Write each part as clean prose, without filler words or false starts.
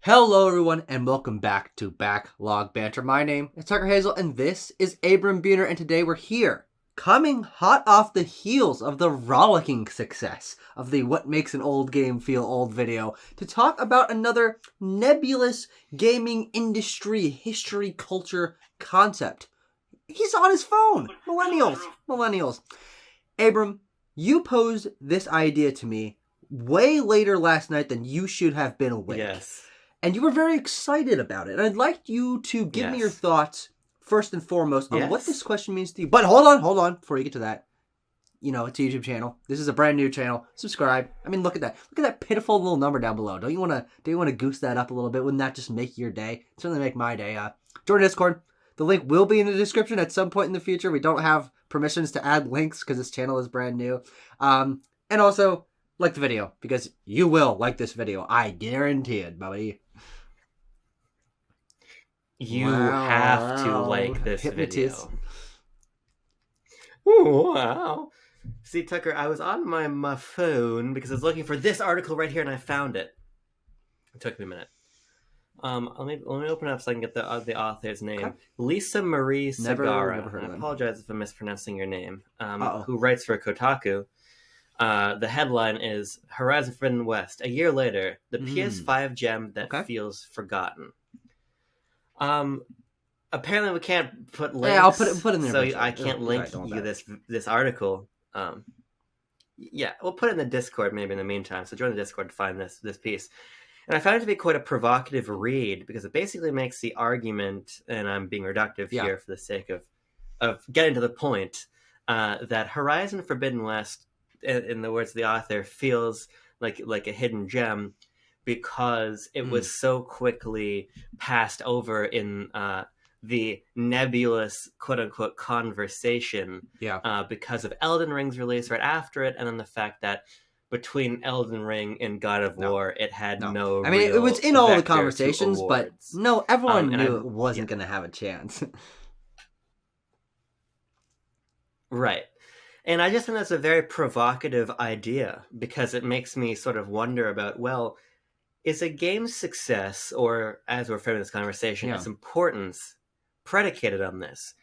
Hello, everyone, and welcome back to Backlog Banter. My name is Tucker Hazel, and this is Abram Beener, and today we're here, coming hot off the heels of the rollicking success of the What Makes an Old Game Feel Old video, to talk about another nebulous gaming industry history culture concept. He's on his phone. Millennials. Abram, you posed this idea to me way later last night than you should have been awake. Yes. And you were very excited about it. And I'd like you to give me your thoughts, first and foremost, on what this question means to you. But hold on, before you get to that. You know, it's a YouTube channel. This is a brand new channel. Subscribe. I mean, look at that. Look at that pitiful little number down below. Don't you want to goose that up a little bit? Wouldn't that just make your day? Certainly make my day. Join Discord. The link will be in the description at some point in the future. We don't have permissions to add links because this channel is brand new. And also, like the video, because you will like this video. I guarantee it, buddy. You have to like this Hypnotist. video. Ooh, wow. See, Tucker, I was on my phone because I was looking for this article right here, and I found it. It took me a minute. Let me open it up so I can get the author's name. Okay. Lisa Marie Segara. Never heard of I them. apologize if I'm mispronouncing your name. Who writes for Kotaku. The headline is Horizon Forbidden West. A year later, the PS5 gem that feels forgotten. Apparently we can't put links. Yeah, I'll put in there. So I can't link you this article. Yeah, we'll put it in the Discord maybe in the meantime. So join the Discord to find this piece. And I found it to be quite a provocative read because it basically makes the argument, and I'm being reductive here for the sake of getting to the point, that Horizon Forbidden West, in the words of the author, feels like a hidden gem because it was so quickly passed over in the nebulous quote-unquote conversation because of Elden Ring's release right after it, and then the fact that between Elden Ring and God of War, it had no I mean, it was in all the conversations, but everyone knew it wasn't going to have a chance. Right. And I just think that's a very provocative idea because it makes me sort of wonder about, well, is a game's success, or as we're framing this conversation, its importance predicated on this?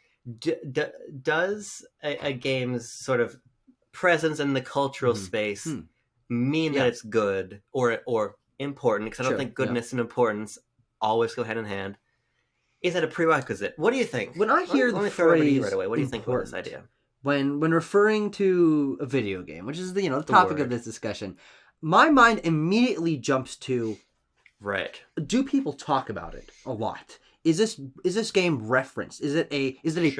Does a game's sort of presence in the cultural space mean that it's good or important? Because I don't think goodness and importance always go hand in hand. Is that a prerequisite? What do you think? When I hear the phrase right away, what do you think about this idea? When referring to a video game, which is the topic of this discussion, my mind immediately jumps to, do people talk about it a lot? Is this game referenced? Is it a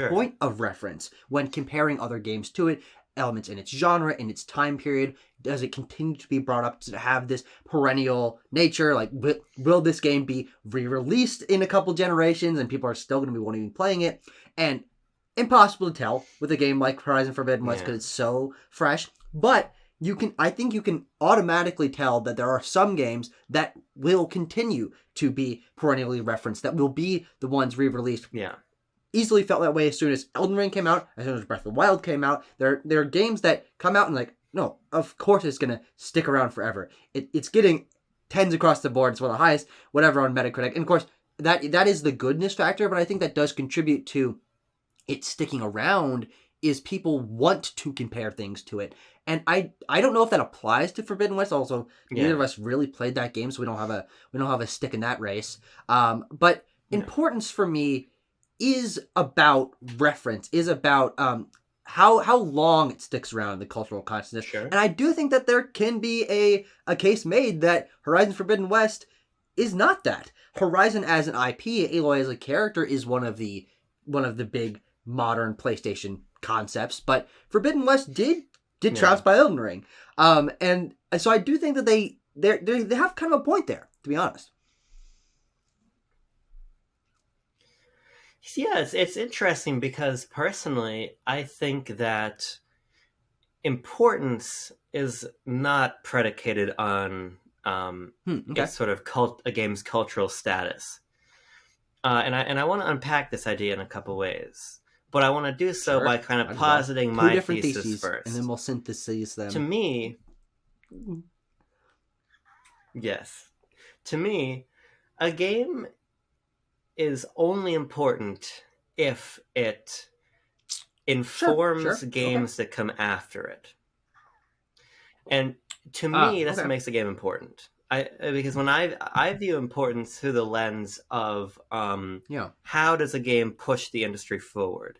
point of reference when comparing other games to it? Elements in its genre, in its time period, does it continue to be brought up to have this perennial nature? Like, will this game be re-released in a couple generations and people are still going to be wanting to be playing it? And impossible to tell with a game like Horizon Forbidden West because it's so fresh. But I think you can automatically tell that there are some games that will continue to be perennially referenced, that will be the ones re-released. Yeah. Easily felt that way as soon as Elden Ring came out, as soon as Breath of the Wild came out. There are games that come out and no, of course it's going to stick around forever. It's getting 10s across the board. It's one of the highest, whatever, on Metacritic. And of course, that is the goodness factor, but I think that does contribute to it sticking around, is people want to compare things to it. And I don't know if that applies to Forbidden West. Also, neither of us really played that game, so we don't have a stick in that race. But importance for me is about reference, is about how long it sticks around in the cultural consciousness. Sure. And I do think that there can be a case made that Horizon Forbidden West is not that. Horizon as an IP, Aloy as a character, is one of the big modern PlayStation concepts, but Forbidden West did trounced by Elden Ring. And so I do think that they have kind of a point there, to be honest. Yeah, it's interesting because personally, I think that importance is not predicated on it's sort of a game's cultural status. And I want to unpack this idea in a couple ways, but I want to do so by kind of positing my thesis first, and then we'll synthesize them. To me, yes, to me, a game is only important if it informs games that come after it. And to me, that's what makes a game important. Because when I view importance through the lens of how does a game push the industry forward,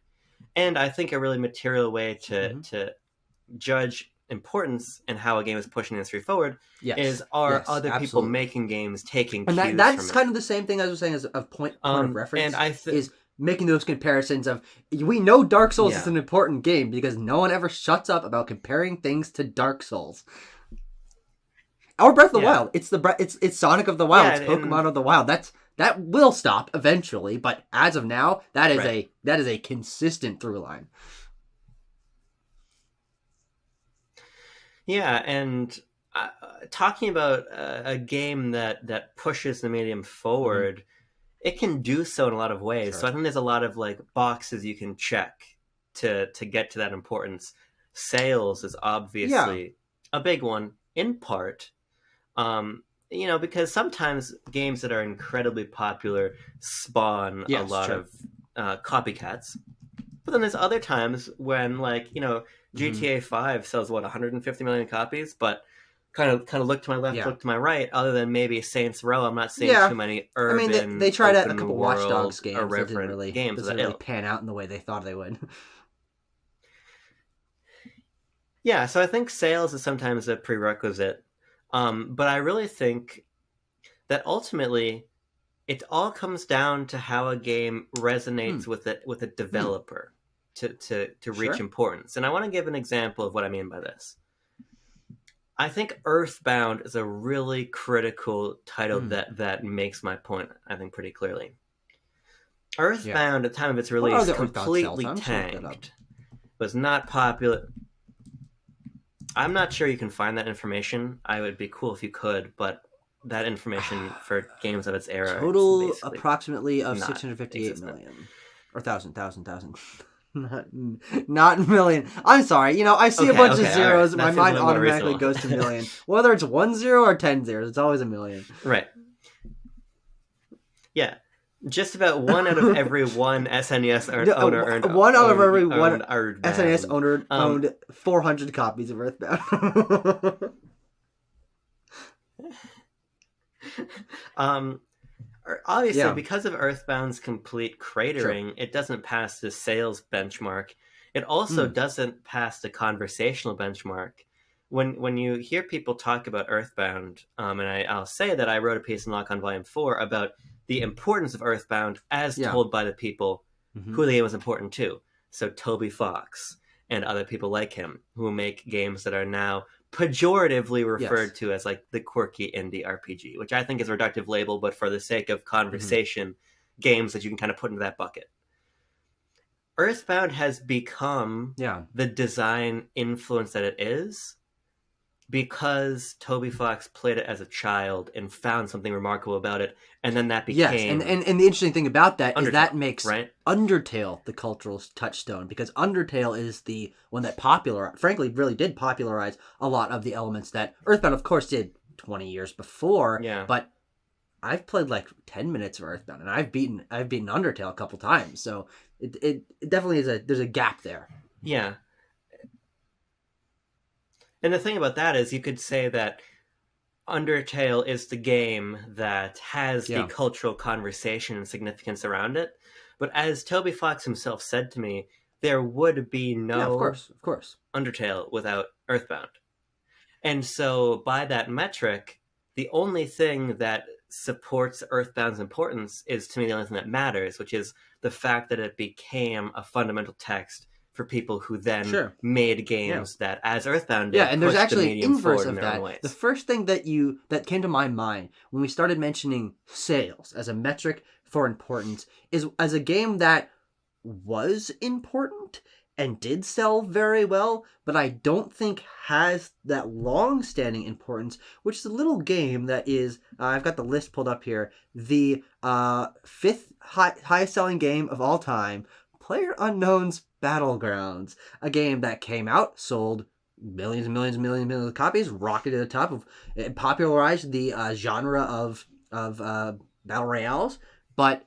and I think a really material way to judge importance and how a game is pushing the industry forward is other people making games taking cues and that's kind of the same thing as I was saying as a point of reference, and is making those comparisons of, we know Dark Souls is an important game because no one ever shuts up about comparing things to Dark Souls. Or Breath of the Wild. It's Sonic of the Wild. It's Pokemon of the Wild. That will stop eventually, but as of now, that is a consistent through line. Yeah, and talking about a game that pushes the medium forward, it can do so in a lot of ways. Sure. So I think there's a lot of like boxes you can check to get to that importance. Sales is obviously a big one, in part. Because sometimes games that are incredibly popular spawn a lot of copycats. But then there's other times when, like, GTA 5 sells 150 million copies, but kind of look to my left, look to my right. Other than maybe Saints Row, I'm not seeing too many urban. I mean, they tried out a couple Watch Dogs games that didn't really pan out in the way they thought they would. Yeah, so I think sales is sometimes a prerequisite, but I really think that ultimately it all comes down to how a game resonates with a developer to reach importance. And I want to give an example of what I mean by this. I think Earthbound is a really critical title that makes my point, I think, pretty clearly. Earthbound, at the time of its release, completely tanked. Was not popular. I'm not sure you can find that information. I would be cool if you could, but that information for games of its era, total approximately of 658 million or thousand. Not million. I'm sorry. I see a bunch of zeros. My mind automatically goes to million. Whether it's 1 0 or 10 zeros, it's always a million. Right. Yeah. Just about one out of every one SNES owner earned. One out of every one SNES owner owned 400 copies of Earthbound. Obviously, because of Earthbound's complete cratering, it doesn't pass the sales benchmark. It also doesn't pass the conversational benchmark. When you hear people talk about Earthbound, and I'll say that I wrote a piece in Lock On Volume 4 about the importance of Earthbound as told by the people who the game was important to. So Toby Fox and other people like him who make games that are now pejoratively referred to as like the quirky indie RPG, which I think is a reductive label, but for the sake of conversation, games that you can kind of put into that bucket. Earthbound has become the design influence that it is because Toby Fox played it as a child and found something remarkable about it, and then that became... Yes, and the interesting thing about that is that makes Undertale the cultural touchstone, because Undertale is the one that frankly, really did popularize a lot of the elements that Earthbound, of course, did 20 years before, but I've played like 10 minutes of Earthbound, and I've beaten Undertale a couple times, so it definitely is there's a gap there. Yeah. And the thing about that is you could say that Undertale is the game that has the cultural conversation and significance around it. But as Toby Fox himself said to me, there would be no of course. Undertale without Earthbound. And so by that metric, the only thing that supports Earthbound's importance is, to me, the only thing that matters, which is the fact that it became a fundamental text for people who then made games that, as Earthbound did, and there's actually inverse of in that. The first thing that came to my mind when we started mentioning sales as a metric for importance is as a game that was important and did sell very well, but I don't think has that long-standing importance, which is a little game that is, I've got the list pulled up here, the fifth highest-selling game of all time, PlayerUnknown's Battlegrounds, a game that came out, sold millions and millions and millions of copies, rocketed to the top of, it popularized the genre of battle royales, but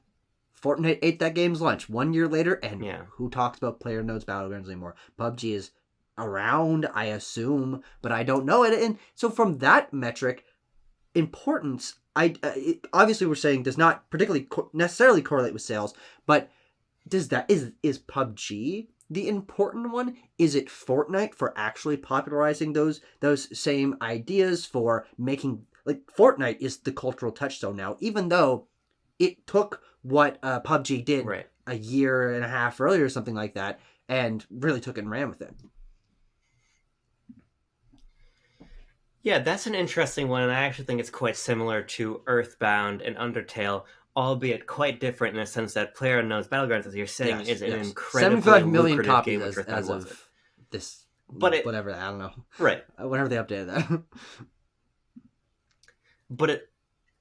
Fortnite ate that game's lunch 1 year later, and who talks about PlayerUnknown's Battlegrounds anymore? PUBG is around, I assume, but I don't know it. And so from that metric, importance, obviously we're saying does not particularly necessarily correlate with sales, but is PUBG the important one? Is it Fortnite for actually popularizing those same ideas, for making, like, Fortnite is the cultural touchstone now, even though it took what PUBG did a year and a half earlier or something like that, and really took it and ran with it. Yeah, that's an interesting one, and I actually think it's quite similar to Earthbound and Undertale, albeit quite different in the sense that PlayerUnknown's Battlegrounds, as you're saying, is an incredibly 75 million lucrative copies game, which Earthbound wasn't. This, but whatever, I don't know. Right. Whenever they updated that.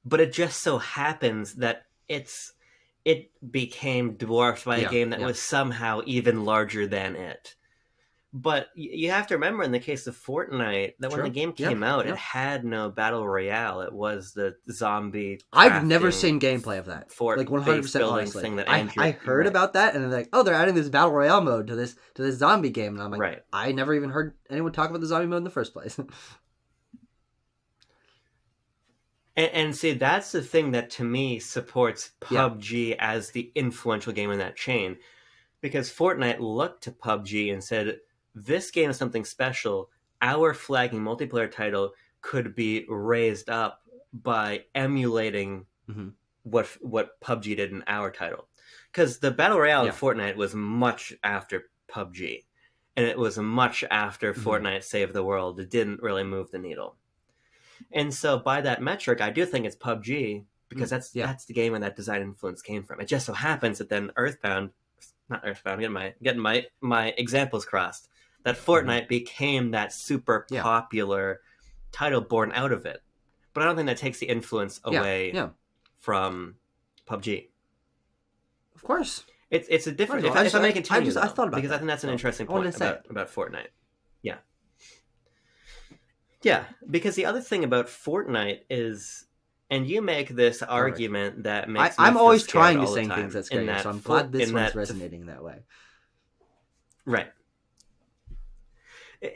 But it just so happens that it became dwarfed by a game that was somehow even larger than it. But you have to remember, in the case of Fortnite, that when the game came out, it had no battle royale. It was the zombie. I've never seen gameplay of that. Like 100% honestly. Thing that I heard about that, and they're like, oh, they're adding this battle royale mode to this zombie game, and I'm like, I never even heard anyone talk about the zombie mode in the first place. And see, that's the thing that to me supports PUBG as the influential game in that chain, because Fortnite looked to PUBG and said, this game is something special. Our flagging multiplayer title could be raised up by emulating what PUBG did in our title. Because the Battle Royale in Fortnite was much after PUBG. And it was much after Fortnite saved the world. It didn't really move the needle. And so by that metric, I do think it's PUBG, because that's the game where that design influence came from. It just so happens that then getting my examples crossed, that Fortnite became that super popular title born out of it. But I don't think that takes the influence away from PUBG. Of course. It's a different... If I may continue, I thought about because that. I think that's an interesting point about Fortnite. Yeah. Yeah, because the other thing about Fortnite is... And you make this argument that makes I'm always trying to say things that scare you, so I'm glad this one's resonating that way. Right.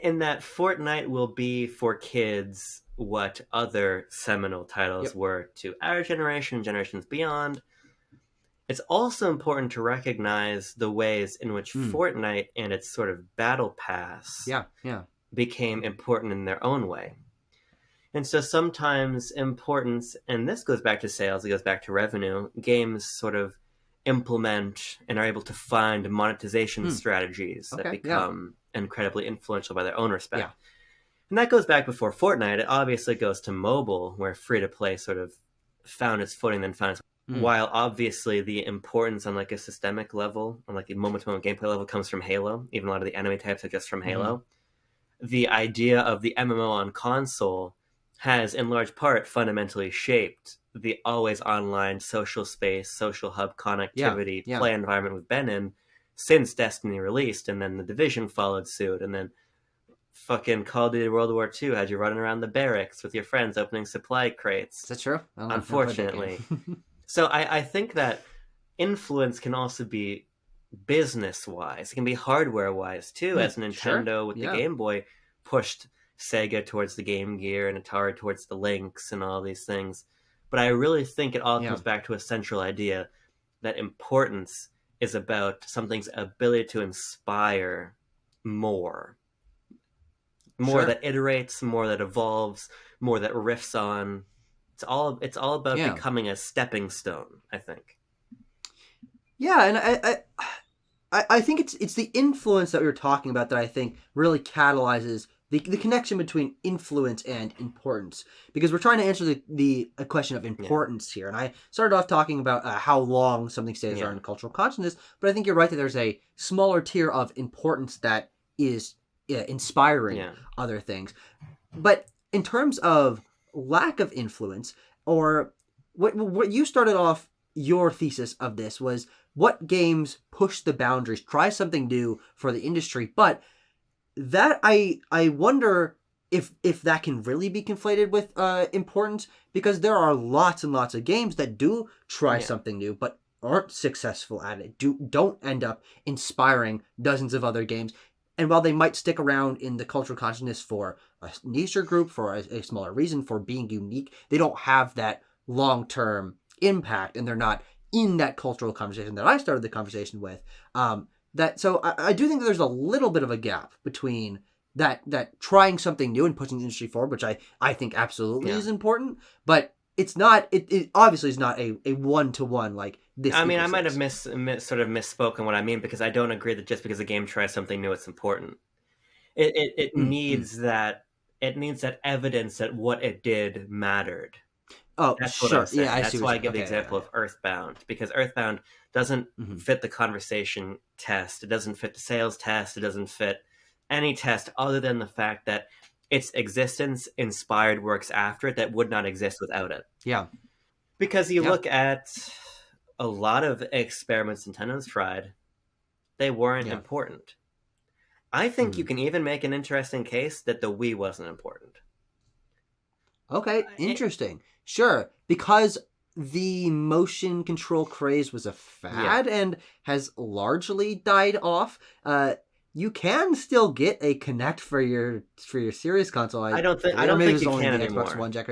In that Fortnite will be for kids what other seminal titles were to our generation, generations beyond. It's also important to recognize the ways in which Fortnite and its sort of battle pass became important in their own way. And so sometimes importance, and this goes back to sales, it goes back to revenue, games sort of implement and are able to find monetization strategies that become incredibly influential by their own respect. Yeah. And that goes back before Fortnite. It obviously goes to mobile, where free-to-play sort of found its footing, then found its... While obviously the importance on like a systemic level, on like a moment-to-moment gameplay level, comes from Halo. Even a lot of the enemy types are just from Halo. The idea of the MMO on console has in large part fundamentally shaped the always online social space, social hub connectivity play environment we've been in since Destiny released, and then The Division followed suit, and then fucking Call of Duty World War II had you running around the barracks with your friends opening supply crates. Is that true? Unfortunately. So I think that influence can also be business-wise. It can be hardware-wise, too, as Nintendo with the Game Boy pushed Sega towards the Game Gear and Atari towards the Lynx and all these things. But I really think it all comes back to a central idea that importance is about something's ability to inspire more. More that iterates, more that evolves, more that riffs on. It's all about becoming a stepping stone, I think. Yeah, and I think it's the influence that we were talking about that I think really catalyzes the connection between influence and importance, because we're trying to answer the question of importance here. And I started off talking about how long something stays on cultural consciousness, but I think you're right that there's a smaller tier of importance that is inspiring other things. But in terms of lack of influence, or what you started off your thesis of this was, what games push the boundaries, try something new for the industry, but that I wonder if that can really be conflated with importance, because there are lots and lots of games that do try something new but aren't successful at it, don't end up inspiring dozens of other games. And while they might stick around in the cultural consciousness for a niche group, for a smaller reason, for being unique, they don't have that long-term impact, and they're not in that cultural conversation that I started the conversation with. So I do think that there's a little bit of a gap between that trying something new and pushing the industry forward, which I think absolutely is important, but it's not. It obviously is not a one-to-one like this. I mean, I might have sort of misspoken what I mean, because I don't agree that just because a game tries something new, it's important. It needs that evidence that what it did mattered. Oh, that's sure. What I'm saying. Yeah, that's why I give the example of Earthbound, because Earthbound doesn't fit the conversation test. It doesn't fit the sales test. It doesn't fit any test other than the fact that its existence inspired works after it that would not exist without it. Yeah. Because you look at a lot of experiments Nintendo's tried, they weren't important. I think you can even make an interesting case that the Wii wasn't important. Okay, interesting. Sure, because the motion control craze was a fad and has largely died off. You can still get a Kinect for your Series console. I don't think you can anymore. Xbox One Jack.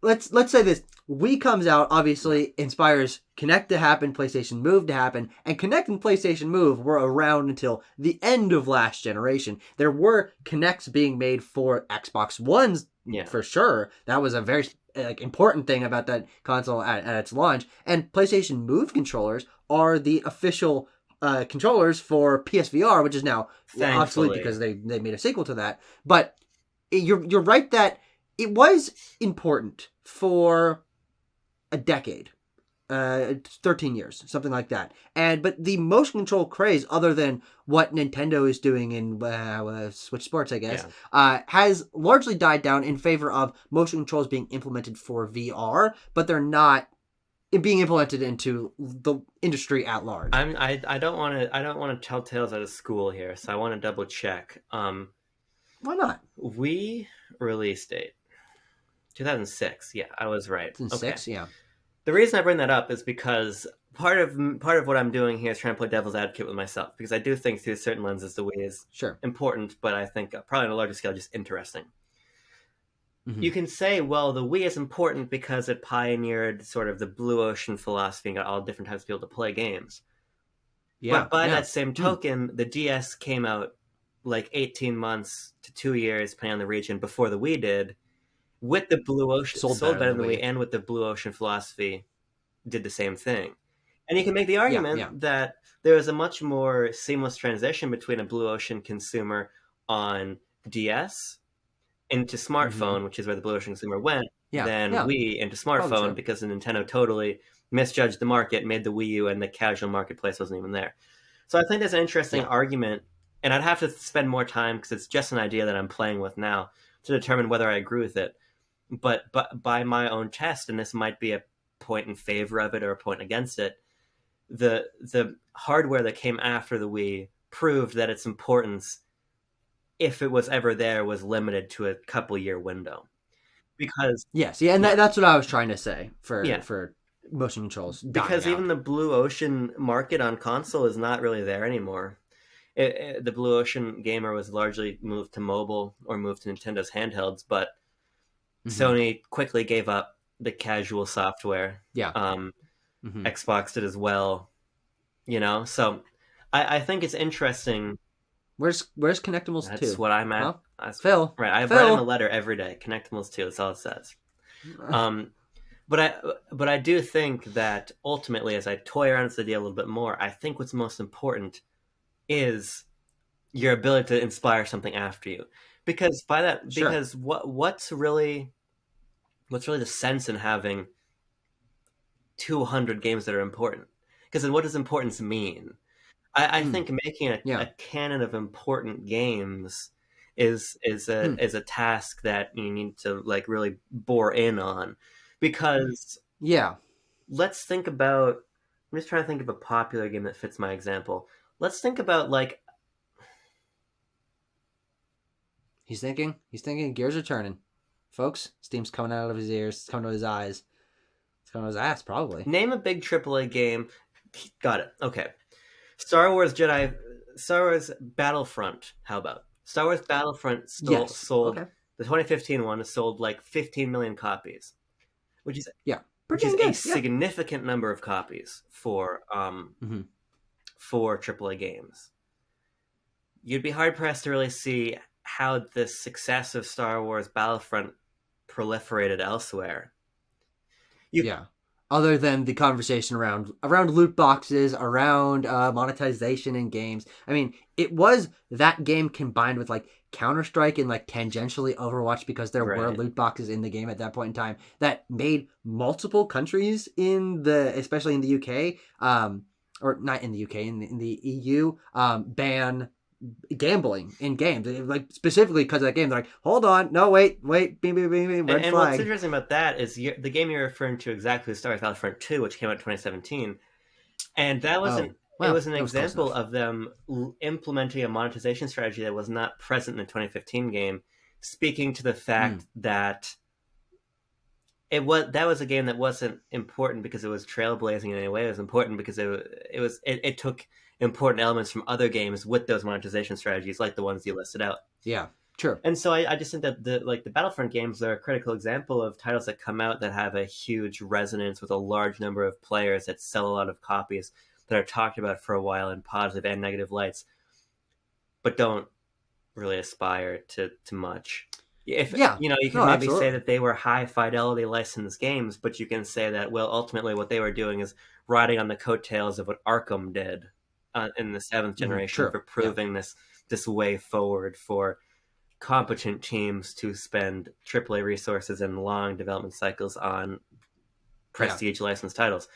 Let's say this. Wii comes out, obviously inspires Kinect to happen, PlayStation Move to happen, and Kinect and PlayStation Move were around until the end of last generation. There were Kinects being made for Xbox Ones, for sure. That was a very important thing about that console at its launch. And PlayStation Move controllers are the official controllers for PSVR, which is now obsolete because they made a sequel to that. But you're right that it was important for a decade, 13 years, something like that. But the motion control craze, other than what Nintendo is doing in Switch Sports, I guess, has largely died down in favor of motion controls being implemented for VR, but they're not being implemented into the industry at large. I don't want to tell tales out of school here, so I want to double check. Why not? Wii release date 2006. Yeah, I was right. 2006, yeah. The reason I bring that up is because part of what I'm doing here is trying to play devil's advocate with myself, because I do think through certain lenses the Wii is important, but I think probably on a larger scale just interesting. Mm-hmm. You can say, well, the Wii is important because it pioneered sort of the blue ocean philosophy and got all different types of people to play games. Yeah, but by that same token, the DS came out like 18 months to 2 years, depending on the region, before the Wii did. With the blue ocean, sold better than the Wii, and with the blue ocean philosophy, did the same thing. And you can make the argument that there is a much more seamless transition between a blue ocean consumer on DS into smartphone, which is where the blue ocean consumer went, than Wii into smartphone, because the Nintendo totally misjudged the market, made the Wii U, and the casual marketplace wasn't even there. So I think there's an interesting argument, and I'd have to spend more time, because it's just an idea that I'm playing with now, to determine whether I agree with it. But by my own test, and this might be a point in favor of it or a point against it, the hardware that came after the Wii proved that its importance, if it was ever there, was limited to a couple year window. Because that's what I was trying to say for motion controls. Because even the blue ocean market on console is not really there anymore. The blue ocean gamer was largely moved to mobile or moved to Nintendo's handhelds, but Sony quickly gave up the casual software. Xbox did as well. So I think it's interesting. Where's Connectimals 2? That's what I'm at. Huh? Phil. Right, I've read him a letter every day. Connectimals 2, that's all it says. But I do think that ultimately, as I toy around with the idea a little bit more, I think what's most important is your ability to inspire something after you. Because what's really the sense in having 200 games that are important? Because then what does importance mean? I think making a canon of important games is a task that you need to really bore in on. Because let's think about, I'm just trying to think of a popular game that fits my example. Let's think about He's thinking. Gears are turning. Folks, steam's coming out of his ears. It's coming out of his eyes. It's coming out of his ass, probably. Name a big AAA game. Got it. Okay. Star Wars Battlefront. How about? Star Wars Battlefront sold. Okay. The 2015 one has sold like 15 million copies, which is a significant number of copies for AAA games. You'd be hard pressed to really see how the success of Star Wars Battlefront proliferated elsewhere. Other than the conversation around loot boxes, around monetization in games. I mean, it was that game combined with like Counter-Strike and like tangentially Overwatch, because there were loot boxes in the game at that point in time that made multiple countries especially in the UK, or not in the UK, in the EU, ban gambling in games, like specifically because of that game. They're like, hold on, no, wait, red and flag. What's interesting about that is the game you're referring to exactly is Star Wars Battlefront 2, which came out in 2017, and that was it was an example of them implementing a monetization strategy that was not present in the 2015 game, speaking to the fact that that was a game that wasn't important because it was trailblazing in any way. It was important because it took important elements from other games with those monetization strategies, like the ones you listed out. Yeah, sure. And so I just think that the Battlefront games are a critical example of titles that come out that have a huge resonance with a large number of players, that sell a lot of copies, that are talked about for a while in positive and negative lights, but don't really aspire to much. You can maybe say that they were high fidelity licensed games, but you can say that, well, ultimately what they were doing is riding on the coattails of what Arkham did in the 7th generation, for proving this way forward for competent teams to spend AAA resources and long development cycles on prestige licensed titles.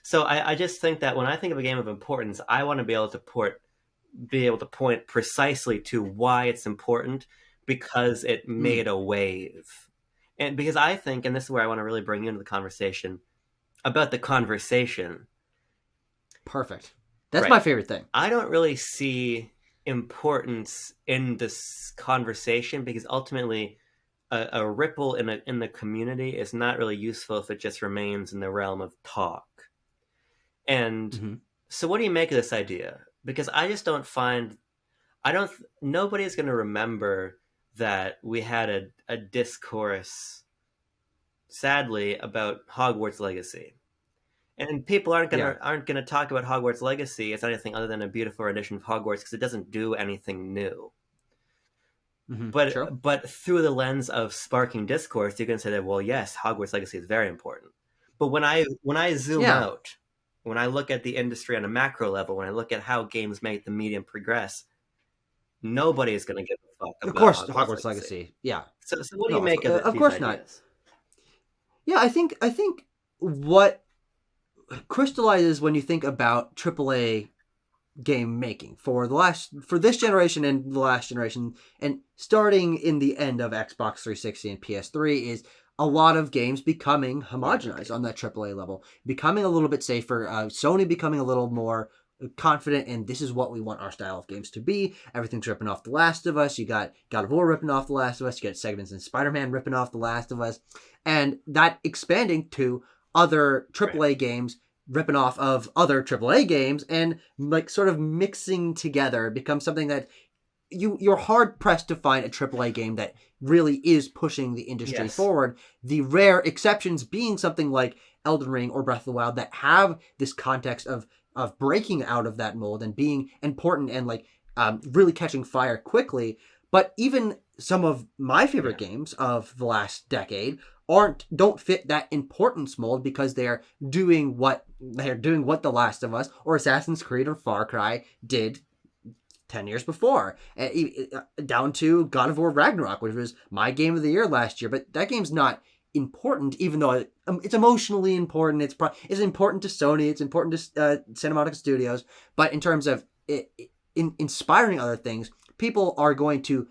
So I just think that when I think of a game of importance, I want to be able to point precisely to why it's important, because it made a wave. And because I think, and this is where I want to really bring you into the conversation, about the conversation. Perfect. That's my favorite thing. I don't really see importance in this conversation, because ultimately a ripple in the community is not really useful if it just remains in the realm of talk. And so what do you make of this idea? Because I just don't find... nobody's going to remember that we had a discourse, sadly, about Hogwarts Legacy. And people aren't gonna talk about Hogwarts Legacy as anything other than a beautiful rendition of Hogwarts, because it doesn't do anything new. But through the lens of sparking discourse, you can say that, well, yes, Hogwarts Legacy is very important. But when I zoom out, when I look at the industry on a macro level, when I look at how games make the medium progress, nobody is going to give a fuck about Of course, Hogwarts Legacy. Yeah. So what do you make of it? Of course not. Yeah, I think what crystallizes when you think about AAA game making for this generation and the last generation, and starting in the end of Xbox 360 and PS3, is a lot of games becoming homogenized on that AAA level, becoming a little bit safer. Sony becoming a little more confident in, this is what we want our style of games to be. Everything's ripping off The Last of Us. You got God of War ripping off The Last of Us. You got segments in Spider-Man ripping off The Last of Us, and that expanding to other AAA games ripping off of other AAA games, and like sort of mixing together becomes something that you're hard pressed to find a AAA game that really is pushing the industry forward. The rare exceptions being something like Elden Ring or Breath of the Wild, that have this context of breaking out of that mold and being important and like really catching fire quickly. But even some of my favorite games of the last decade don't fit that importance mold, because they're doing what The Last of Us or Assassin's Creed or Far Cry did 10 years before, down to God of War Ragnarok, which was my game of the year last year. But that game's not important, even though it's emotionally important. It's important to Sony. It's important to Cinematic Studios. But in terms of inspiring other things, people are going to,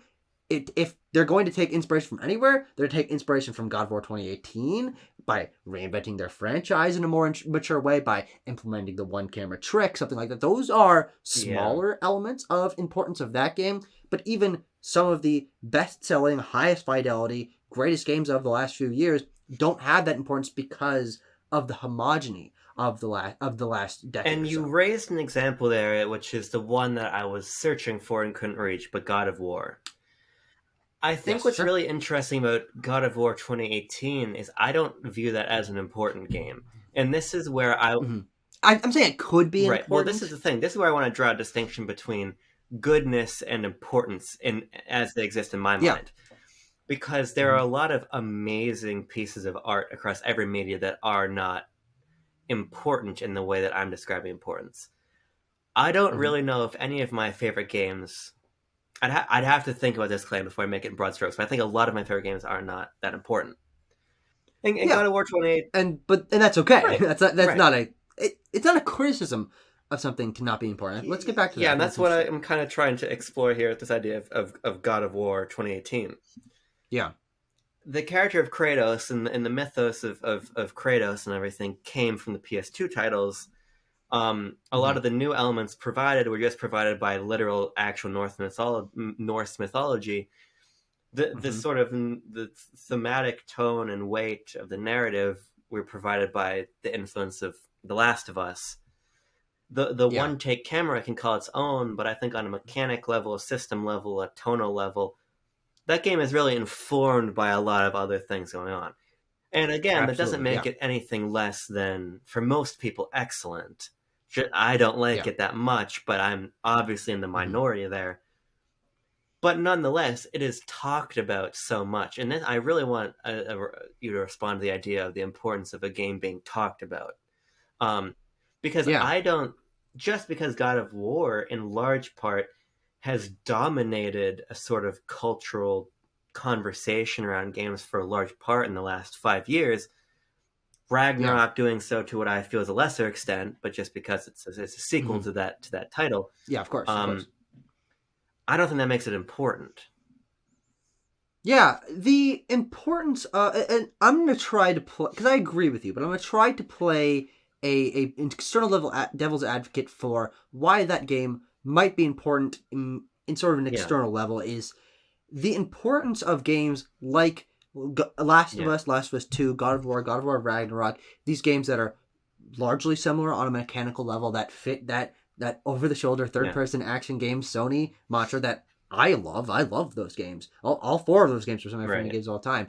if they're going to take inspiration from anywhere, they're going to take inspiration from God of War 2018 by reinventing their franchise in a more mature way, by implementing the one camera trick, something like that. Those are smaller elements of importance of that game. But even some of the best-selling, highest fidelity, greatest games of the last few years don't have that importance because of the homogeny of the last decade. And you raised an example there, which is the one that I was searching for and couldn't reach, but God of War. I think what's really interesting about God of War 2018 is I don't view that as an important game. And this is where I'm saying it could be important. Well, this is the thing. This is where I want to draw a distinction between goodness and importance as they exist in my mind. Because there are a lot of amazing pieces of art across every media that are not important in the way that I'm describing importance. I don't really know if any of my favorite games... I'd have to think about this claim before I make it in broad strokes, but I think a lot of my favorite games are not that important. And God of War 28... And that's okay. Right. That's not it's not a criticism of something to not be important. Let's get back to that. Yeah, and that's what I'm kind of trying to explore here with this idea of God of War 2018. Yeah. The character of Kratos and the mythos of Kratos and everything came from the PS2 titles. A lot of the new elements provided were just provided by literal, actual Norse mythology. The sort of the thematic tone and weight of the narrative were provided by the influence of The Last of Us. The one-take camera can call its own, but I think on a mechanic level, a system level, a tonal level, that game is really informed by a lot of other things going on. And again, that doesn't make it anything less than, for most people, excellent. I don't like it that much, but I'm obviously in the minority there. But nonetheless, it is talked about so much. And then I really want you to respond to the idea of the importance of a game being talked about. Because I don't... Just because God of War, in large part, has dominated a sort of cultural conversation around games for a large part in the last 5 years... Ragnarok doing so to what I feel is a lesser extent, but just because it's a sequel to that title. Yeah, of course. I don't think that makes it important. Yeah, the importance, and I'm going to try to play, because I agree with you, but I'm going to try to play a external level devil's advocate for why that game might be important in sort of an external level, is the importance of games like Last of Us, Last of Us 2, God of War Ragnarok, these games that are largely similar on a mechanical level that fit that over-the-shoulder third-person action game Sony mantra that I love. I love those games. All four of those games are some of my favorite games of all time.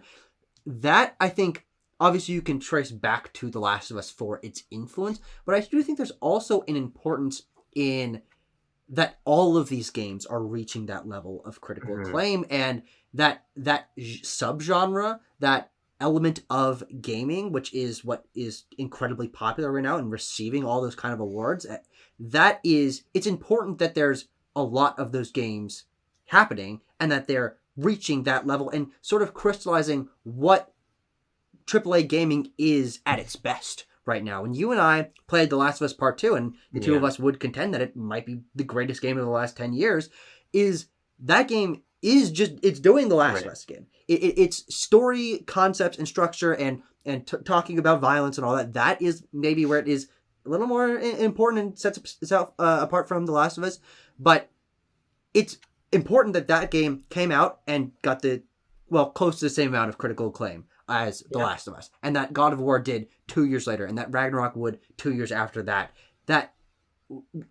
That, I think, obviously you can trace back to The Last of Us for its influence, but I do think there's also an importance in that all of these games are reaching that level of critical acclaim, and that subgenre, that element of gaming, which is what is incredibly popular right now and receiving all those kind of awards, it's important that there's a lot of those games happening and that they're reaching that level and sort of crystallizing what AAA gaming is at its best right now. And you and I played The Last of Us Part 2, and the two of us would contend that it might be the greatest game of the last 10 years, is that game is it's doing The Last of Us again. It's story concepts and structure and talking about violence and all that. That is maybe where it is a little more important and sets itself apart from The Last of Us. But it's important that game came out and got close to the same amount of critical acclaim as The Last of Us. And that God of War did 2 years later, and that Ragnarok would 2 years after that. That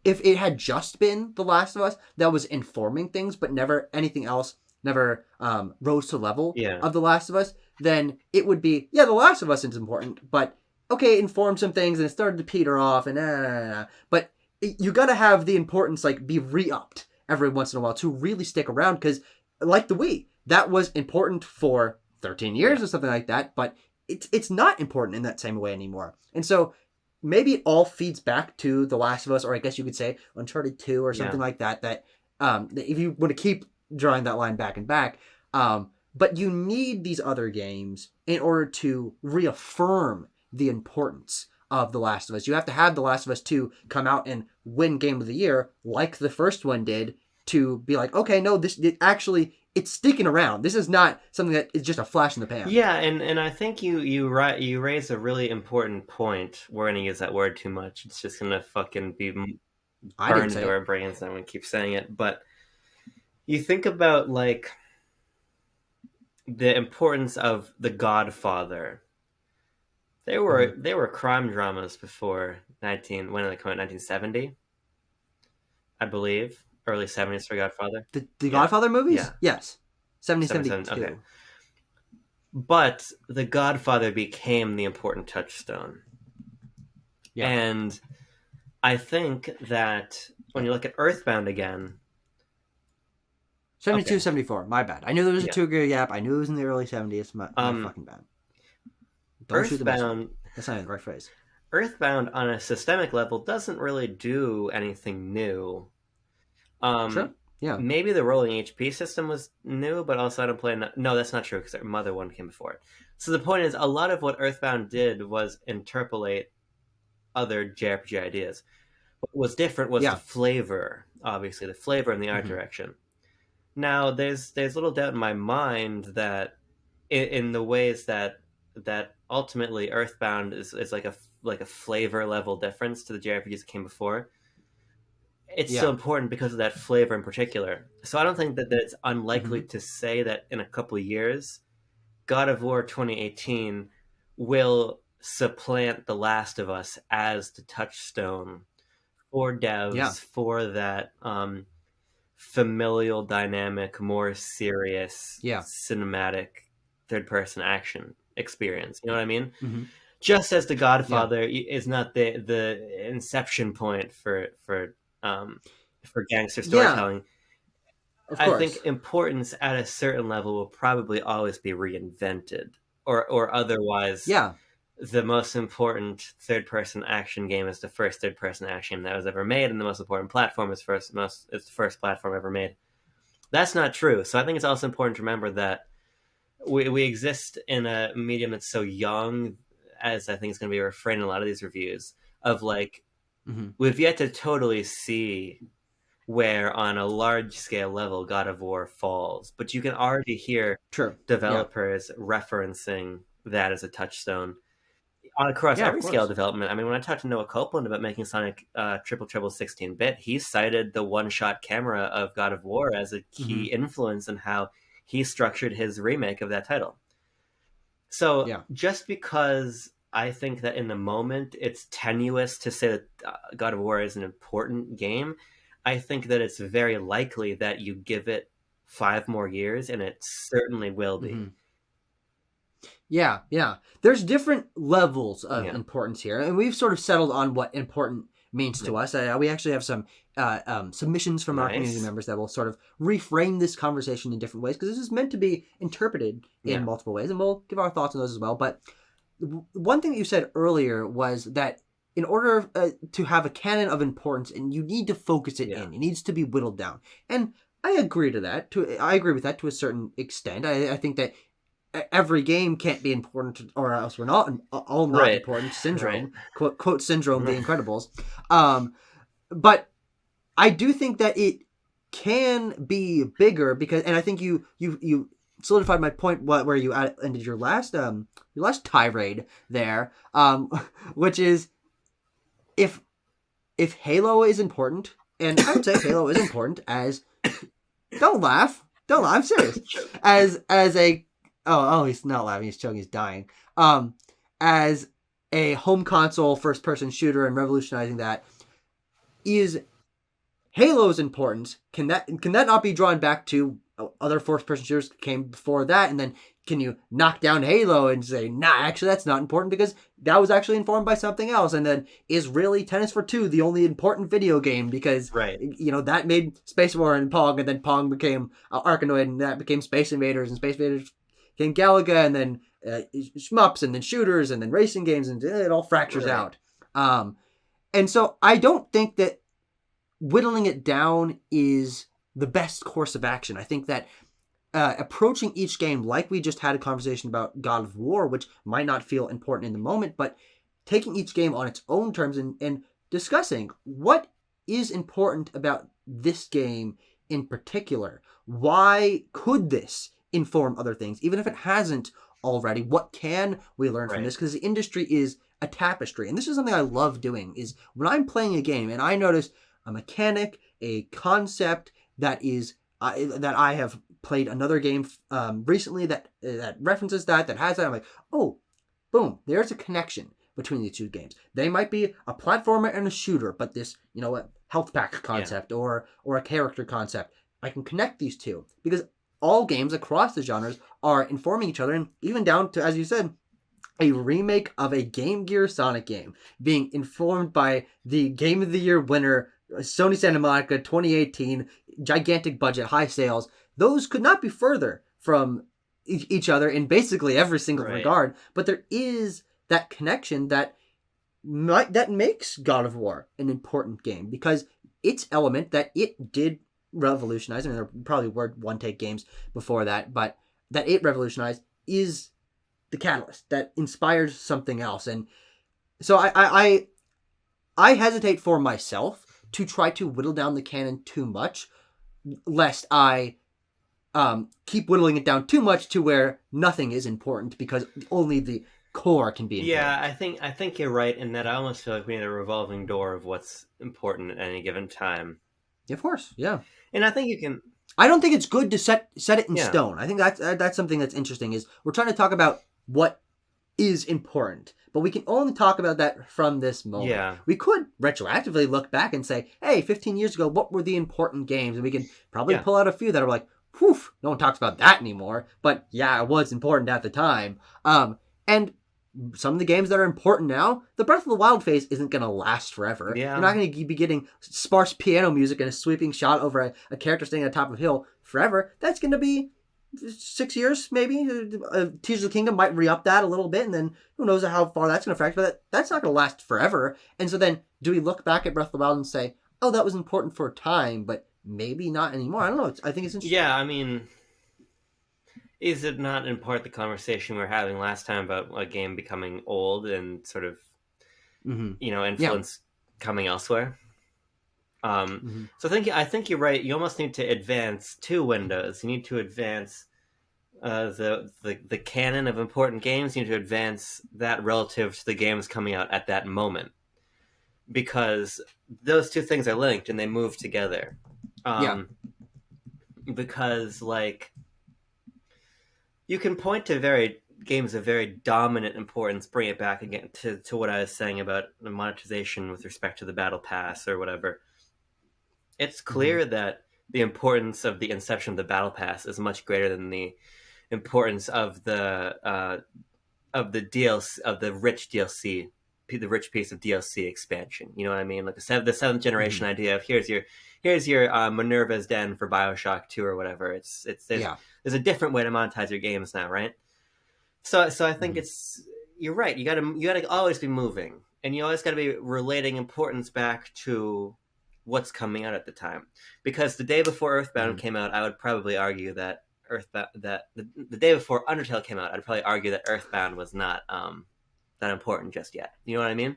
if it had just been The Last of Us that was informing things, but never anything else, never rose to the level of The Last of Us, then it would be, The Last of Us is important, but okay, it informed some things and it started to peter off and but you gotta have the importance be re-upped every once in a while to really stick around, because like the Wii, that was important for 13 years or something like that, but it's not important in that same way anymore. And so maybe it all feeds back to The Last of Us, or I guess you could say Uncharted 2 or something like that, that if you want to keep drawing that line back and back, but you need these other games in order to reaffirm the importance of The Last of Us. You have to have The Last of Us 2 come out and win Game of the Year, like the first one did, to be like, okay, no, it's sticking around. This is not something that is just a flash in the pan. Yeah, and I think you raise a really important point. We're going to use that word too much. It's just going to fucking be burned into our brains and we keep saying it. But you think about like the importance of The Godfather. They were crime dramas before 19 when did they come out? 1970, I believe, early 70s for Godfather. The Godfather movies? Yeah. Yes. 77, 72. okay. But The Godfather became the important touchstone. Yeah. And I think that when you look at Earthbound again... 72, 74. My bad. I knew there was a 2-year gap. I knew it was in the early 70s. My fucking bad. Don't shoot the messenger. That's not even the right phrase. Earthbound, on a systemic level, doesn't really do anything new. Sure. Yeah. Maybe the rolling HP system was new, but also I don't play... No, that's not true, because Mother 1 came before it. So the point is, a lot of what Earthbound did was interpolate other JRPG ideas. What was different was the flavor, obviously, the flavor and the art direction. Now, there's little doubt in my mind that in the ways that ultimately Earthbound is like a flavor level difference to the JRPGs that came before, it's still important because of that flavor in particular. So I don't think that it's unlikely to say that in a couple of years, God of War 2018 will supplant The Last of Us as the touchstone for devs for that familial dynamic, more serious, cinematic third-person action experience. You know what I mean? Mm-hmm. Just as The Godfather is not the inception point for gangster storytelling. I think importance at a certain level will probably always be reinvented, or otherwise. Yeah. The most important third-person action game is the first third-person action that was ever made, and the most important platform is the first platform ever made. That's not true. So I think it's also important to remember that we exist in a medium that's so young, as I think is going to be a refrain in a lot of these reviews, of like, we've yet to totally see where on a large-scale level God of War falls. But you can already hear developers referencing that as a touchstone. Across every scale of development. I mean, when I talked to Noah Copeland about making Sonic Triple Trouble 16-bit, he cited the one-shot camera of God of War as a key influence in how he structured his remake of that title. So just because I think that in the moment it's tenuous to say that God of War is an important game, I think that it's very likely that you give it 5 more years, and it certainly will be. Yeah. There's different levels of importance here, and we've sort of settled on what important means to us. We actually have some submissions from our community members that will sort of reframe this conversation in different ways, because this is meant to be interpreted in multiple ways, and we'll give our thoughts on those as well. But one thing that you said earlier was that in order to have a canon of importance, and you need to focus it in, it needs to be whittled down. And I agree to that. I agree with that to a certain extent. I think that every game can't be important, or else we're not all not important. Syndrome, quote syndrome, The Incredibles. But I do think that it can be bigger, because, and I think you solidified my point where you ended your last tirade there, which is if Halo is important, and I would say Halo is important as don't laugh, I'm serious, as a Oh, he's not laughing. He's choking. He's dying. As a home console first-person shooter and revolutionizing that, is Halo's importance. Can that not be drawn back to other first-person shooters came before that? And then can you knock down Halo and say, nah, actually that's not important because that was actually informed by something else? And then is really Tennis for Two the only important video game because that made Space War and Pong, and then Pong became Arkanoid, and that became Space Invaders, and Space Invaders became Galaga, and then shmups, and then shooters, and then racing games, and it all fractures out. And so I don't think that whittling it down is the best course of action. I think that approaching each game like we just had a conversation about God of War, which might not feel important in the moment, but taking each game on its own terms and discussing what is important about this game in particular. Why could this inform other things, even if it hasn't already? What can we learn from this? Because the industry is a tapestry, and this is something I love doing, is when I'm playing a game and I notice a mechanic, a concept that is that I have played another game recently that references that has that. I'm like, oh, boom, there's a connection between these two games. They might be a platformer and a shooter, but this, a health pack concept or a character concept, I can connect these two because all games across the genres are informing each other, and even down to, as you said, a remake of a Game Gear Sonic game being informed by the Game of the Year winner, Sony Santa Monica 2018, gigantic budget, high sales. Those could not be further from each other in basically every single regard, but there is that connection that makes God of War an important game because its element that it did revolutionize, I mean, there probably were one-take games before that, but that it revolutionized is the catalyst that inspires something else. And so I hesitate for myself to try to whittle down the canon too much, lest I keep whittling it down too much to where nothing is important because only the core can be important. Yeah, I think you're right in that I almost feel like we need a revolving door of what's important at any given time. Of course, yeah. And I think you can... I don't think it's good to set it in stone. I think that's something that's interesting is we're trying to talk about what is important, but we can only talk about that from this moment. Yeah. We could retroactively look back and say, hey, 15 years ago, what were the important games? And we can probably pull out a few that are like, whew, no one talks about that anymore. But yeah, it was important at the time. And some of the games that are important now, the Breath of the Wild phase isn't going to last forever. Yeah. You're not going to be getting sparse piano music and a sweeping shot over a character standing on top of a hill forever. That's going to be 6 years, maybe. Tears of the Kingdom might re-up that a little bit, and then who knows how far that's going to affect, but that's not going to last forever. And so then, do we look back at Breath of the Wild and say, oh, that was important for a time, but maybe not anymore? I don't know. I think it's interesting. Yeah, I mean... Is it not in part the conversation we were having last time about a game becoming old and sort of, influence coming elsewhere? So I think you're right. You almost need to advance two windows. You need to advance the canon of important games. You need to advance that relative to the games coming out at that moment, because those two things are linked and they move together. Because you can point to games of very dominant importance, bring it back again to what I was saying about the monetization with respect to the Battle Pass or whatever. It's clear that the importance of the inception of the Battle Pass is much greater than the importance of the DLC, of the rich DLC, the rich piece of DLC expansion. You know what I mean? Like the seventh generation idea of here's your Minerva's Den for BioShock 2 or whatever. There's a different way to monetize your games now, right? So I think you're right. You gotta always be moving, and you always gotta be relating importance back to what's coming out at the time. Because the day before Earthbound came out, I would probably argue that the day before Undertale came out, I'd probably argue that Earthbound was not that important just yet. You know what I mean?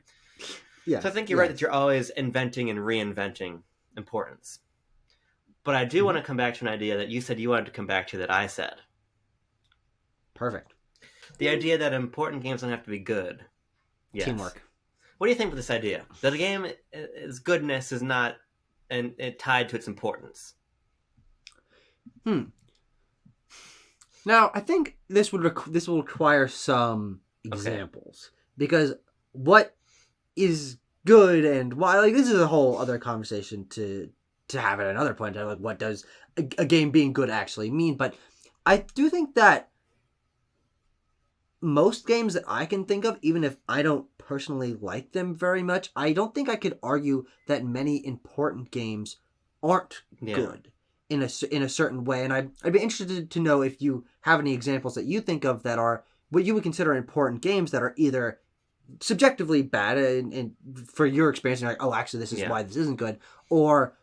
Yeah. So I think you're right that you're always inventing and reinventing importance. But I do want to come back to an idea that you said you wanted to come back to that I said. Perfect. The idea that important games don't have to be good. Yes. Teamwork. What do you think of this idea? That a game's goodness is not tied to its importance. Now, I think this will require some examples. Because what is good and why, this is a whole other conversation to have at another point. Like, what does a game being good actually mean? But I do think that most games that I can think of, even if I don't personally like them very much, I don't think I could argue that many important games aren't good in a certain way. And I'd be interested to know if you have any examples that you think of that are what you would consider important games that are either subjectively bad and for your experience, you're like, oh, actually, this is why this isn't good, or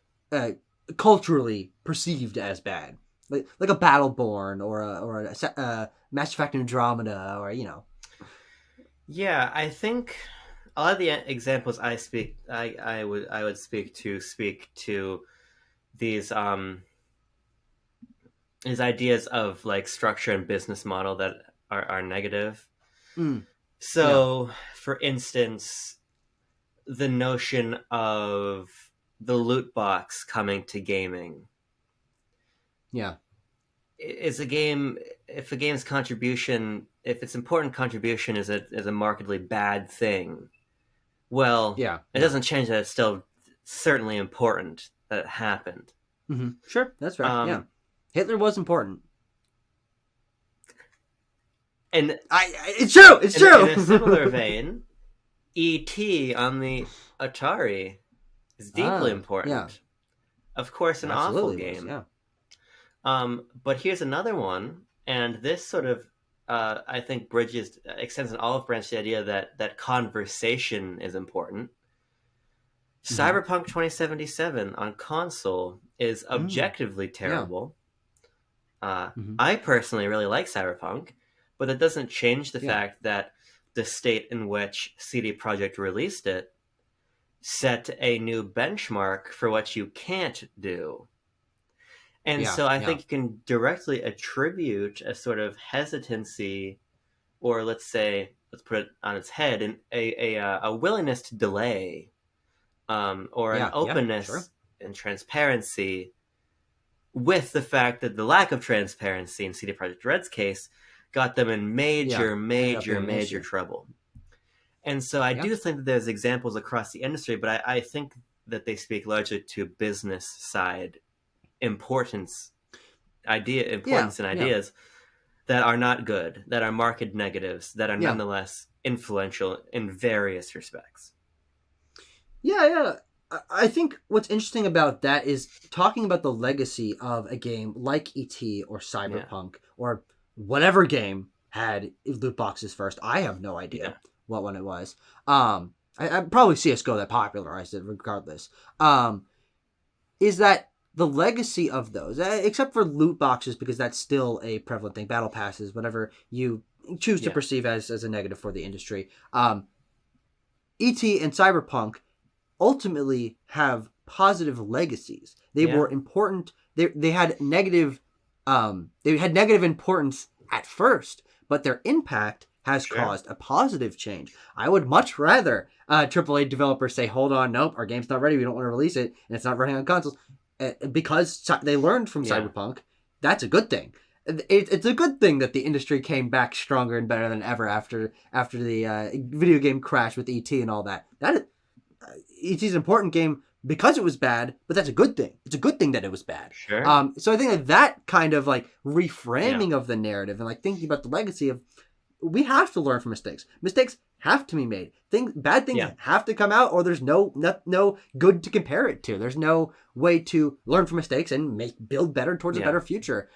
culturally perceived as bad, like a Battleborn or a Mass Effect Andromeda, or Yeah, I think a lot of the examples I would speak to these ideas of like structure and business model that are negative. So, for instance, the notion of the loot box coming to gaming. Yeah. Is a game, if a game's contribution, if its important contribution is a markedly bad thing, well, Yeah. it doesn't change that it's still certainly important that it happened. Mm-hmm. Sure, that's fair. Yeah, Hitler was important. And it's true. It's true. In a similar vein, E.T. on the Atari is deeply important. Yeah. Of course, an awful game. Was, yeah. But here's another one, and this sort of, I think, extends an olive branch to the idea that conversation is important. Mm-hmm. Cyberpunk 2077 on console is objectively terrible. Yeah. I personally really like Cyberpunk, but that doesn't change the fact that the state in which CD Projekt released it set a new benchmark for what you can't do. And so I think you can directly attribute a sort of hesitancy, or let's put it on its head, and a willingness to delay, or an openness and transparency, with the fact that the lack of transparency in CD Projekt Red's case got them in major trouble. And so I do think that there's examples across the industry, but I think that they speak largely to business side importance and ideas that are not good, that are market negatives, that are nonetheless influential in various respects. Yeah. I think what's interesting about that is talking about the legacy of a game like E.T. or Cyberpunk or whatever game had loot boxes first. I have no idea what one it was. I probably CSGO that popularized it regardless. Is that the legacy of those, except for loot boxes, because that's still a prevalent thing, battle passes, whatever you choose to perceive as a negative for the industry. E.T. and Cyberpunk ultimately have positive legacies. They were important. They had negative importance at first, but their impact has caused a positive change. I would much rather AAA developers say, hold on, nope, our game's not ready, we don't want to release it, and it's not running on consoles, because they learned from Cyberpunk. That's a good thing. It's a good thing that the industry came back stronger and better than ever after the video game crash with E.T. and all that. E.T. is an important game because it was bad, but that's a good thing. It's a good thing that it was bad. Sure. So I think that kind of like reframing of the narrative and like thinking about the legacy of, we have to learn from mistakes. Mistakes have to be made. Bad things have to come out, or there's no good to compare it to. There's no way to learn from mistakes and build better towards a better future.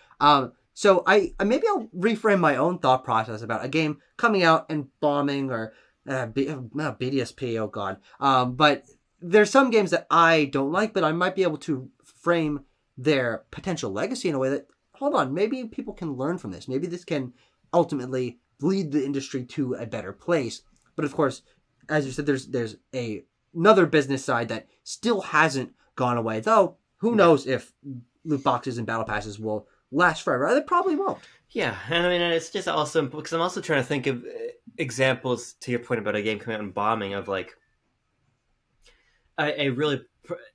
So maybe I'll reframe my own thought process about a game coming out and bombing or BDSP. Oh God. But there's some games that I don't like, but I might be able to frame their potential legacy in a way that, hold on, maybe people can learn from this. Maybe this can ultimately lead the industry to a better place. But of course, as you said, there's another business side that still hasn't gone away. Though, who knows if loot boxes and battle passes will last forever. They probably won't. Yeah, and I mean, it's just also because I'm also trying to think of examples, to your point about a game coming out and bombing, of like a really